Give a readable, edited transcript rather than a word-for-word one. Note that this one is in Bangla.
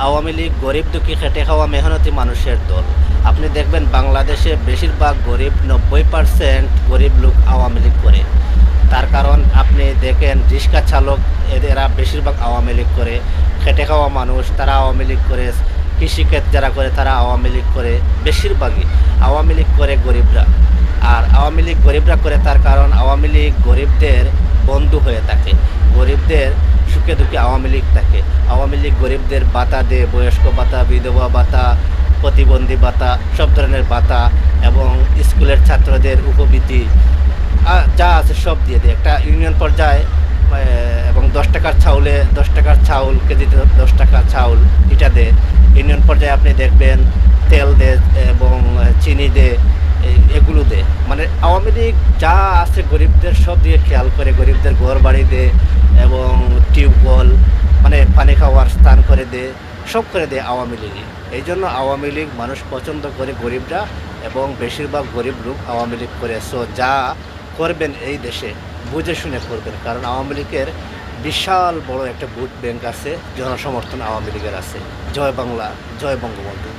আওয়ামী লীগ গরিব দুঃখী খেটে খাওয়া মেহনতি মানুষের দল। আপনি দেখবেন বাংলাদেশে বেশিরভাগ গরিব 90% গরিব লোক আওয়ামী লীগ করে। তার কারণ আপনি দেখেন রিক্সা চালক এরা বেশিরভাগ আওয়ামী লীগ করে, খেটে খাওয়া মানুষ তারা আওয়ামী লীগ করে, কৃষিক্ষেত যারা করে তারা আওয়ামী লীগ করে, বেশিরভাগই আওয়ামী লীগ করে গরিবরা। আর আওয়ামী লীগ গরিবরা করে তার কারণ আওয়ামী লীগ গরিবদের বন্ধু হয়ে থাকে, গরিবদের সুখে দুঃখে আওয়ামী লীগ থাকে। আওয়ামী লীগ গরিবদের ভাতা দেয়, বয়স্ক ভাতা, বিধবা ভাতা, প্রতিবন্ধী ভাতা, সব ধরনের ভাতা এবং স্কুলের ছাত্রদের উপবৃত্তি যা আছে সব দিয়ে দেয় একটা ইউনিয়ন পর্যায়ে। এবং 10 টাকার চাউল কেজিতে 10 টাকা চাউল এটা দেয় ইউনিয়ন পর্যায়ে। আপনি দেখবেন তেল দে এবং চিনি দে, এগুলো দে। মানে আওয়ামী লীগ যা আছে গরিবদের সব দিয়ে খেয়াল করে, গরিবদের ঘর বাড়ি দে এবং টিউবওয়েল মানে পানি খাওয়ার স্থান করে দে, সব করে দেয় আওয়ামী লীগই। এই জন্য আওয়ামী লীগ মানুষ পছন্দ করে গরিবরা, এবং বেশিরভাগ গরিব লোক আওয়ামী লীগ করে। সো যা করবেন এই দেশে বুঝে শুনে করবেন, কারণ আওয়ামী লীগের বিশাল বড় একটা ভোট ব্যাংক আছে, জনসমর্থন আওয়ামী লীগের আছে। জয় বাংলা, জয় বঙ্গবন্ধু।